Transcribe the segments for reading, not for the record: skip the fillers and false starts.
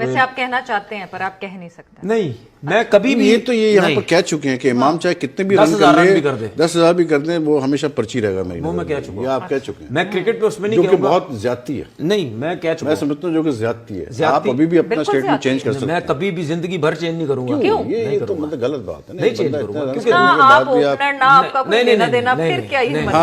वैसे आप कहना चाहते हैं पर आप कह नहीं सकते। नहीं, मैं कभी भी ये यहाँ पर कह चुके हैं कि इमाम चाहे कितने भी रन कर ले, 10,000 भी कर दे, वो हमेशा पर्ची रहेगा मेरी। वो मैं कह चुका हूँ, आप कह चुके हैं। मैं क्रिकेट पे उसमें नहीं जो कि कहूँगा, बहुत ज्यादती है। नहीं मैं कह चुका मैं समझता हूँ जो कि ज्यादती है। आप अभी भी अपना स्टेटमेंट चेंज कर सकते हैं। मैं कभी भी जिंदगी भर चेंज नहीं करूंगा। ये तो मतलब गलत बात है। नहीं चेंज करूंगा क्योंकि आप ओपनर ना आपका कोई लेना देना, फिर क्या हिम्मत?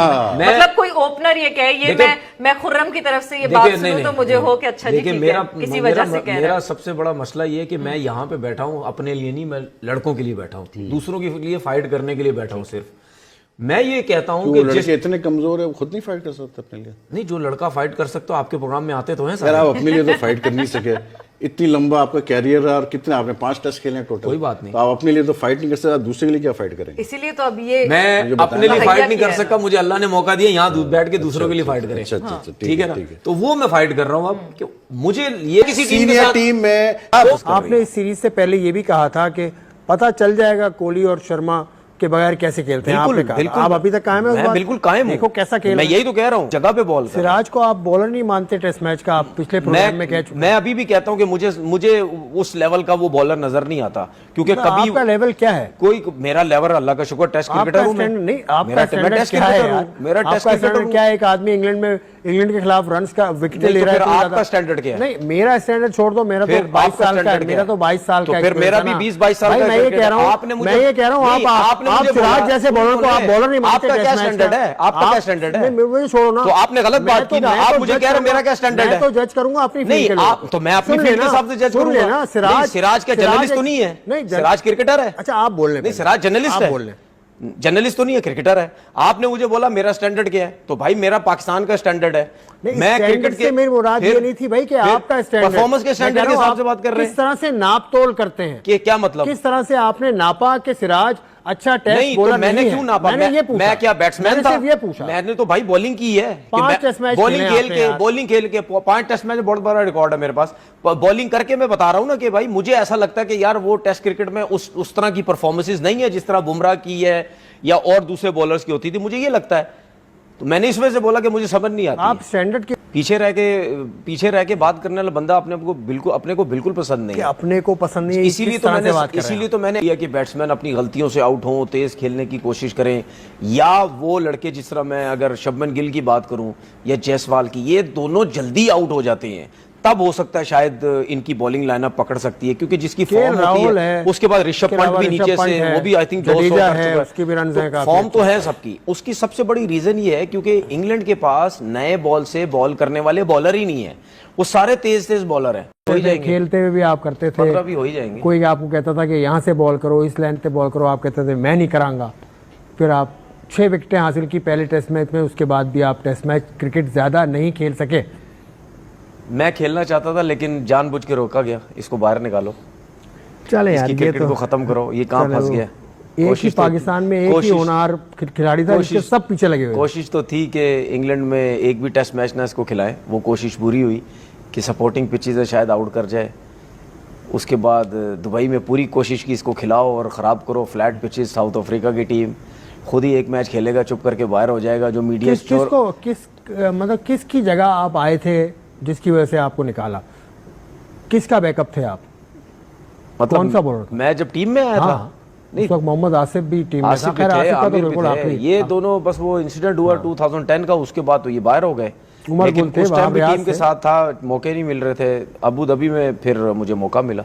मतलब कोई ओपनर ये कहे ये मैं खुर्रम की तरफ से ये बात सुनूं तो मुझे हो कि अच्छा जी ठीक है, किसी वजह से कह रहा है। मेरा सबसे बड़ा मसला ये है कि मैं यहाँ पे बैठा हूँ अपने लिए नहीं, मैं लड़कों के लिए बैठा हूँ, दूसरों के लिए फाइट करने के लिए बैठा हूँ। सिर्फ मैं ये कहता हूँ कि लड़के इतने कमजोर है वो खुद नहीं फाइट कर सकते अपने लिए। नहीं, जो लड़का फाइट कर सकते हो आपके प्रोग्राम में आते तो हैं सर। आप अपने लिए तो फाइट कर नहीं सके, इतनी लंबा आपका कैरियर है और कितने आपने 5 टेस्ट खेले टोटल। कोई बात नहीं, तो आप अपने लिए तो फाइट नहीं कर सकते, दूसरे के लिए क्या फाइट करेंगे? इसीलिए तो अब ये मैं अपने लिए फाइट नहीं कर सकता, मुझे अल्लाह ने मौका दिया यहाँ बैठ के दूसरों के लिए फाइट करें। ठीक है ना, तो वो मैं फाइट कर रहा हूँ। अब मुझे ये किसी टीम में आपने इस सीरीज से पहले ये भी कहा था कि पता चल जाएगा कोहली और शर्मा के बगैर कैसे खेलते हैं। आपने कहा, आप अभी तक कायम है? मैं बिल्कुल कायम हूं। देखो कैसा खेल, मैं यही तो कह रहा हूं, जगह पे बॉल। सिराज को आप बॉलर नहीं मानते टेस्ट मैच का, आप पिछले प्रोग्राम में कह चुके। मैं अभी भी कहता हूं कि मुझे उस लेवल का वो बॉलर नजर नहीं आता, क्योंकि कभी आपका लेवल क्या है? कोई मेरा लेवल अल्लाह का शुक्र टेस्ट क्रिकेटर हूं मैं। नहीं, आपका टेस्ट क्रिकेटर हूं, मेरा टेस्ट क्रिकेटर क्या है? एक आदमी इंग्लैंड के खिलाफ रन्स का विकेट ले रहा है, आपका स्टैंडर्ड क्या है? नहीं, मेरा स्टैंडर्ड छोड़ दो, मेरा तो 22 साल का है, मेरा तो 22 साल का है। फिर मेरा भी 20-22 साल का है। मैं ये कह रहा हूं आप सिराज जैसे बॉलर को आप बॉलर नहीं मानते। आपका क्या स्टैंडर्ड है? आपका क्या स्टैंडर्ड है? मुझे छोड़ो ना, तो आपने गलत बात की ना। आप मुझे कह रहे हो मेरा क्या स्टैंडर्ड है? मैं तो जज करूंगा अपनी फील्ड के लिए। नहीं, तो मैं अपनी फील्ड के हिसाब से जज करूंगा। सिराज क्या जर्नलिस्ट तो नहीं है? नहीं, सिराज क्रिकेटर है। अच्छा, आप बोल रहे नहीं, सिराज जर्नलिस्ट है, जर्नलिस्ट तो नहीं है, क्रिकेटर है। आपने मुझे बोला मेरा स्टैंडर्ड क्या है, तो भाई मेरा पाकिस्तान का स्टैंडर्ड है। मैं क्रिकेट से मेरी मुराद ये नहीं थी भाई कि आपका स्टैंडर्ड, परफॉर्मेंस के स्टैंडर्ड के हिसाब से बात कर रहे हैं। किस तरह से नाप तोल करते हैं, कि क्या मतलब? किस तरह से आपने नापा कि सिराज अच्छा टेस्ट बॉलर तो मैंने क्यों नापा? मैं क्या बैट्समैन था? ये पूछा। मैंने तो भाई बॉलिंग की है, 5 टेस्ट मैच बॉलिंग खेल के 5 टेस्ट मैच, बहुत बड़ा रिकॉर्ड है मेरे पास। बॉलिंग करके मैं बता रहा हूं ना कि भाई मुझे ऐसा लगता है कि यार वो टेस्ट क्रिकेट में उस तरह की परफॉर्मेंसेस नहीं है जिस तरह बुमराह की है या और दूसरे बॉलर्स की होती थी, मुझे ये लगता है। तो मैंने इस वजह से बोला कि मुझे समझ नहीं आती। आप स्टैंडर्ड के पीछे रह के बात करने वाला बंदा अपने को बिल्कुल पसंद नहीं है। अपने को पसंद नहीं है, इसीलिए तो मैंने कि बैट्समैन अपनी गलतियों से आउट हों, तेज खेलने की कोशिश करें, या वो लड़के जिस तरह मैं अगर शुभमन गिल की बात करूं या जायसवाल की, ये दोनों जल्दी आउट हो जाते हैं, तब हो सकता है शायद इनकी बॉलिंग लाइनअप पकड़ सकती है, क्योंकि जिसकी फॉर्म होती है उसके बाद ऋषभ पंत भी नीचे से, वो भी आई थिंक 200 है, उसकी भी रन है, फॉर्म तो है सबकी। उसकी सबसे बड़ी रीजन ये है क्योंकि इंग्लैंड के पास नए बॉल से बॉल करने वाले बॉलर ही नहीं है, वो सारे तेज बॉलर हैं। खेलते हुए भी आप करते थे, 15 भी हो ही जाएंगे। कोई आपको कहता था कि यहाँ से बॉल करो, इस लेंथ पे बॉल करो, आप कहते थे मैं नहीं करांगा। फिर आप 6 विकेटें हासिल की पहले टेस्ट मैच में, उसके बाद भी आप टेस्ट मैच क्रिकेट ज्यादा नहीं खेल सके। मैं खेलना चाहता था लेकिन जानबूझ के रोका गया, इसको बाहर निकालो, चले यार, क्रिकेट को खत्म करो, ये कहां फंस गया। एक ही पाकिस्तान में एक ही होनहार खिलाड़ी था जिसके सब पीछे लगे हुए। कोशिश तो थी कि इंग्लैंड में एक भी टेस्ट मैच ना इसको खिलाए, वो कोशिश पूरी हुई कि सपोर्टिंग पिचेस है शायद आउट कर जाए। उसके बाद दुबई में पूरी कोशिश की इसको खिलाओ और ख़राब करो, फ्लैट पिचेस, साउथ अफ्रीका की टीम खुद ही एक मैच खेलेगा, चुप करके बाहर हो जाएगा। जो मीडिया मतलब किसकी जगह आप आए थे जिसकी वजह से आपको निकाला? किसका बैकअप थे आप? मतलब कौन सा बॉलर? मैं जब टीम में आया था, नहीं, मोहम्मद आसिफ भी टीम में था। खैर आसिफ का तो बिल्कुल आखिरी, ये दोनों बस वो इंसिडेंट हुआ 2010 का, उसके बाद तो ये बाहर हो गए। लेकिन उस टाइम भी टीम के साथ था, मौके नहीं मिल रहे थे। अबू धाबी में फिर मुझे मौका मिला।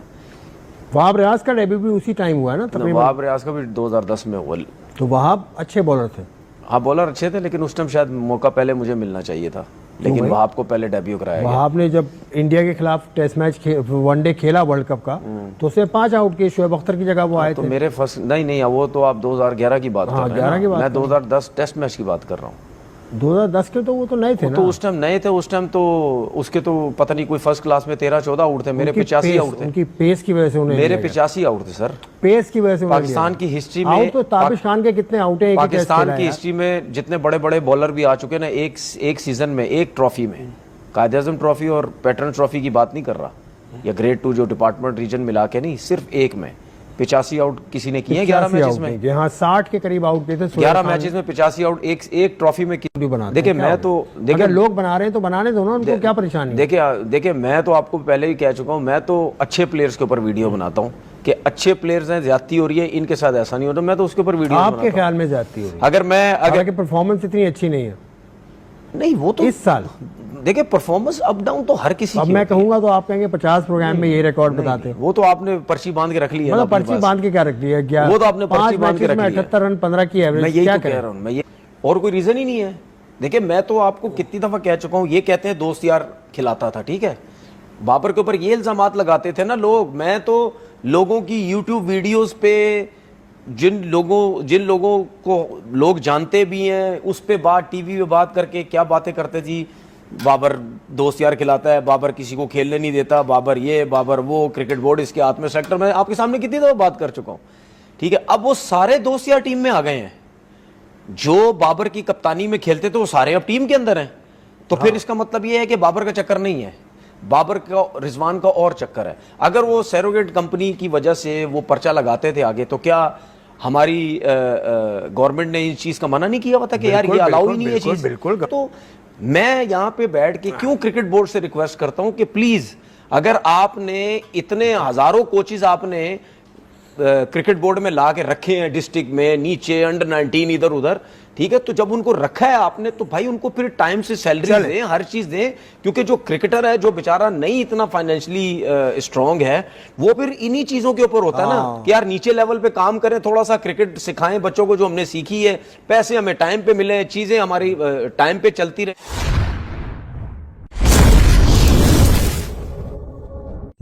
वहाब रियाज का डेब्यू भी उसी टाइम हुआ ना तकरीबन? वहाब रियाज का भी 2010 में हुआ। तो वहाब अच्छे बॉलर थे? हाँ, बॉलर अच्छे थे, लेकिन उस टाइम शायद मौका पहले मुझे मिलना चाहिए था, लेकिन वहाब को पहले डेब्यू कराया गया। वहाब ने जब इंडिया के खिलाफ टेस्ट मैच वनडे खेला वर्ल्ड कप का, तो उसे 5 आउट किए, शोएब अख्तर की जगह वो आए थे। तो मेरे फर्स्ट नहीं, वो तो आप 2011 की बात कर रहे हैं। मैं 2010 टेस्ट मैच की बात कर रहा हूँ। 2010 के तो वो तो नए थे ना? तो उस टाइम नए थे, उस टाइम तो उसके तो पता नहीं कोई फर्स्ट क्लास में 13-14 आउट थे, मेरे 85 आउट थे। उनकी पेस की वजह से उन्हें, मेरे 85 आउट थे सर। पेस की वजह से पाकिस्तान की हिस्ट्री में तो ताबिश खान के कितने आउट हैं पाकिस्तान की हिस्ट्री में? जितने बड़े बड़े बॉलर भी आ चुके ना एक सीजन में, एक ट्रॉफी में, कायद-ए-आज़म ट्रॉफी और पैटर्न ट्रॉफी की बात नहीं कर रहा, या ग्रेड 2 जो डिपार्टमेंट रीजन मिला के नहीं, सिर्फ एक में 85 आउट किसी ने किए 11 मैचेस में? हाँ 60 के करीब आउट किए थे 11 मैचेस में 85 आउट, एक ट्रॉफी में कितनी बना? देखिए मैं तो देखिए लोग बना रहे हैं तो बनाने दो ना, उनको क्या परेशानी? देखिए मैं तो आपको पहले ही कह चुका हूं, मैं तो अच्छे प्लेयर्स के ऊपर वीडियो बनाता हूं कि अच्छे प्लेयर्स हैं, ज्यादती हो रही है इनके साथ, ऐसा नहीं होता, मैं तो उसके ऊपर वीडियो बनाता हूं। आपके ख्याल में ज्यादती हो रही है? अगर परफॉर्मेंस इतनी अच्छी नहीं है नहीं, वो तो इस साल देखिए परफॉर्मेंस अप डाउन तो हर किसी अब की मैं कहूंगा तो आप कहेंगे 50 प्रोग्राम में ये रिकॉर्ड बताते हैं। वो तो आपने पर्ची बांध के रख ली है, मतलब पर्ची बांध के क्या रख ली है? वो तो आपने पर्ची बांध के रख ली है। 78 रन 15 की एवरेज, मैं यही तो कह रहा हूं, मैं ये और कोई रीजन ही नहीं है। देखिए मैं तो आपको कितनी दफा कह चुका हूं, ये कहते हैं दोस्त यार खिलाता था, ठीक है, बाबर के ऊपर ये इल्जामात लगाते थे ना लोग। मैं तो लोगों की यूट्यूब वीडियोस पे जिन लोगों को लोग जानते भी हैं, उस पे बात टीवी पे बात करके क्या बातें करते थी, बाबर दोस्त यार खिलाता है, बाबर किसी को खेलने नहीं देता, बाबर ये बाबर वो, क्रिकेट बोर्ड इसके हाथ में सेक्टर में, आपके सामने कितनी दफा बात कर चुका हूं, ठीक है। अब वो सारे दोस्त यार टीम में आ गए हैं, जो बाबर की कप्तानी में खेलते थे वो सारे अब टीम के अंदर हैं। तो फिर इसका मतलब ये है कि बाबर का चक्कर नहीं है, बाबर का रिजवान का और चक्कर है। अगर वो सैरोगेट कंपनी की वजह से वो पर्चा लगाते थे आगे, तो क्या हमारी गवर्नमेंट ने इस चीज का मना नहीं किया हुआ था कि यार ये अलाउ ही नहीं है चीज? बिल्कुल। तो मैं यहां पे बैठ के क्यों क्रिकेट बोर्ड से रिक्वेस्ट करता हूं कि प्लीज, अगर आपने इतने हजारों कोचेज आपने क्रिकेट बोर्ड में ला के रखे हैं, डिस्ट्रिक्ट में, नीचे, अंडर 19, इधर उधर, ठीक है, तो जब उनको रखा है आपने तो भाई उनको फिर टाइम से सैलरी दें, हर चीज दें, क्योंकि जो क्रिकेटर है, जो बेचारा नहीं इतना फाइनेंशियली स्ट्रांग है, वो फिर इन्हीं चीजों के ऊपर होता है ना कि यार नीचे लेवल पे काम करें, थोड़ा सा क्रिकेट सिखाएं बच्चों को जो हमने सीखी है, पैसे हमें टाइम पे मिले, चीजें हमारी टाइम पे चलती रहे।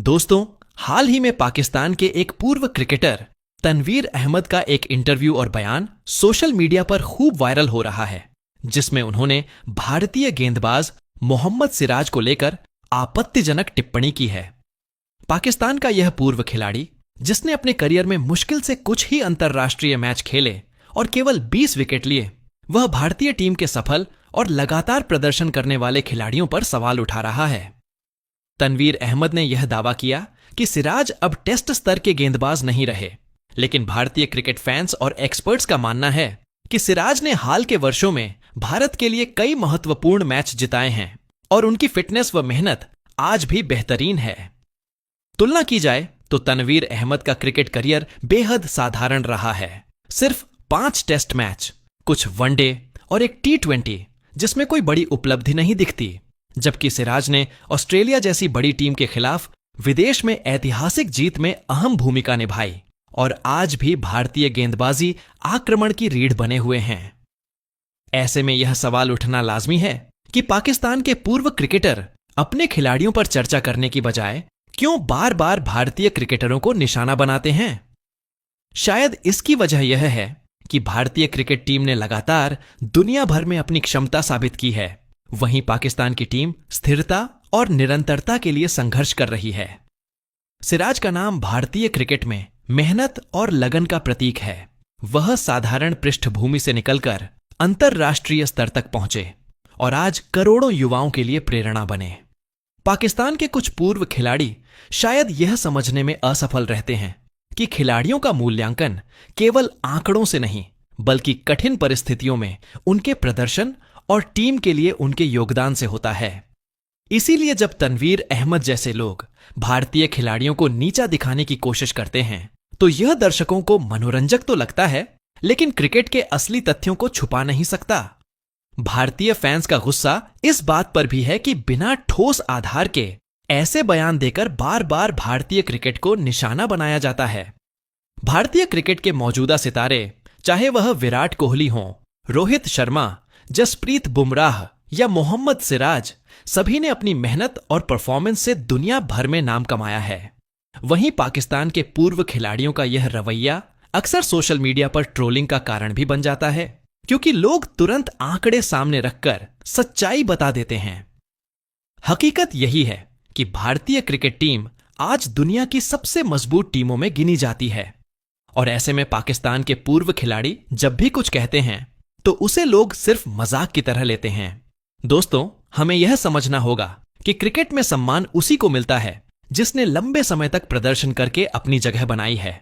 दोस्तों, हाल ही में पाकिस्तान के एक पूर्व क्रिकेटर तनवीर अहमद का एक इंटरव्यू और बयान सोशल मीडिया पर खूब वायरल हो रहा है, जिसमें उन्होंने भारतीय गेंदबाज मोहम्मद सिराज को लेकर आपत्तिजनक टिप्पणी की है। पाकिस्तान का यह पूर्व खिलाड़ी, जिसने अपने करियर में मुश्किल से कुछ ही अंतर्राष्ट्रीय मैच खेले और केवल 20 विकेट लिए, वह भारतीय टीम के सफल और लगातार प्रदर्शन करने वाले खिलाड़ियों पर सवाल उठा रहा है। तनवीर अहमद ने यह दावा किया कि सिराज अब टेस्ट स्तर के गेंदबाज नहीं रहे, लेकिन भारतीय क्रिकेट फैंस और एक्सपर्ट्स का मानना है कि सिराज ने हाल के वर्षों में भारत के लिए कई महत्वपूर्ण मैच जिताए हैं और उनकी फिटनेस व मेहनत आज भी बेहतरीन है। तुलना की जाए तो तनवीर अहमद का क्रिकेट करियर बेहद साधारण रहा है। सिर्फ 5 टेस्ट मैच, कुछ वनडे और एक T20, जिसमें कोई बड़ी उपलब्धि नहीं दिखती, जबकि सिराज ने ऑस्ट्रेलिया जैसी बड़ी टीम के खिलाफ विदेश में ऐतिहासिक जीत में अहम भूमिका निभाई और आज भी भारतीय गेंदबाजी आक्रमण की रीढ़ बने हुए हैं। ऐसे में यह सवाल उठना लाजमी है कि पाकिस्तान के पूर्व क्रिकेटर अपने खिलाड़ियों पर चर्चा करने की बजाय क्यों बार बार भारतीय क्रिकेटरों को निशाना बनाते हैं। शायद इसकी वजह यह है कि भारतीय क्रिकेट टीम ने लगातार दुनिया भर में अपनी क्षमता साबित की है, वहीं पाकिस्तान की टीम स्थिरता और निरंतरता के लिए संघर्ष कर रही है। सिराज का नाम भारतीय क्रिकेट में मेहनत और लगन का प्रतीक है। वह साधारण पृष्ठभूमि से निकलकर अंतरराष्ट्रीय स्तर तक पहुंचे और आज करोड़ों युवाओं के लिए प्रेरणा बने। पाकिस्तान के कुछ पूर्व खिलाड़ी शायद यह समझने में असफल रहते हैं कि खिलाड़ियों का मूल्यांकन केवल आंकड़ों से नहीं, बल्कि कठिन परिस्थितियों में उनके प्रदर्शन और टीम के लिए उनके योगदान से होता है। इसीलिए जब तनवीर अहमद जैसे लोग भारतीय खिलाड़ियों को नीचा दिखाने की कोशिश करते हैं, तो यह दर्शकों को मनोरंजक तो लगता है, लेकिन क्रिकेट के असली तथ्यों को छुपा नहीं सकता। भारतीय फैंस का गुस्सा इस बात पर भी है कि बिना ठोस आधार के ऐसे बयान देकर बार बार भारतीय क्रिकेट को निशाना बनाया जाता है। भारतीय क्रिकेट के मौजूदा सितारे, चाहे वह विराट कोहली हों, रोहित शर्मा, जसप्रीत बुमराह या मोहम्मद सिराज, सभी ने अपनी मेहनत और परफॉर्मेंस से दुनिया भर में नाम कमाया है। वहीं पाकिस्तान के पूर्व खिलाड़ियों का यह रवैया अक्सर सोशल मीडिया पर ट्रोलिंग का कारण भी बन जाता है, क्योंकि लोग तुरंत आंकड़े सामने रखकर सच्चाई बता देते हैं। हकीकत यही है कि भारतीय क्रिकेट टीम आज दुनिया की सबसे मजबूत टीमों में गिनी जाती है, और ऐसे में पाकिस्तान के पूर्व खिलाड़ी जब भी कुछ कहते हैं तो उसे लोग सिर्फ मजाक की तरह लेते हैं। दोस्तों, हमें यह समझना होगा कि क्रिकेट में सम्मान उसी को मिलता है जिसने लंबे समय तक प्रदर्शन करके अपनी जगह बनाई है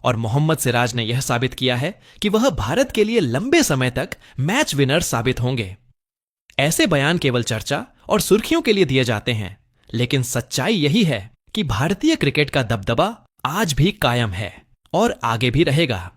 और मोहम्मद सिराज ने यह साबित किया है कि वह भारत के लिए लंबे समय तक मैच विनर साबित होंगे। ऐसे बयान केवल चर्चा और सुर्खियों के लिए दिए जाते हैं, लेकिन सच्चाई यही है कि भारतीय क्रिकेट का दबदबा आज भी कायम है और आगे भी रहेगा।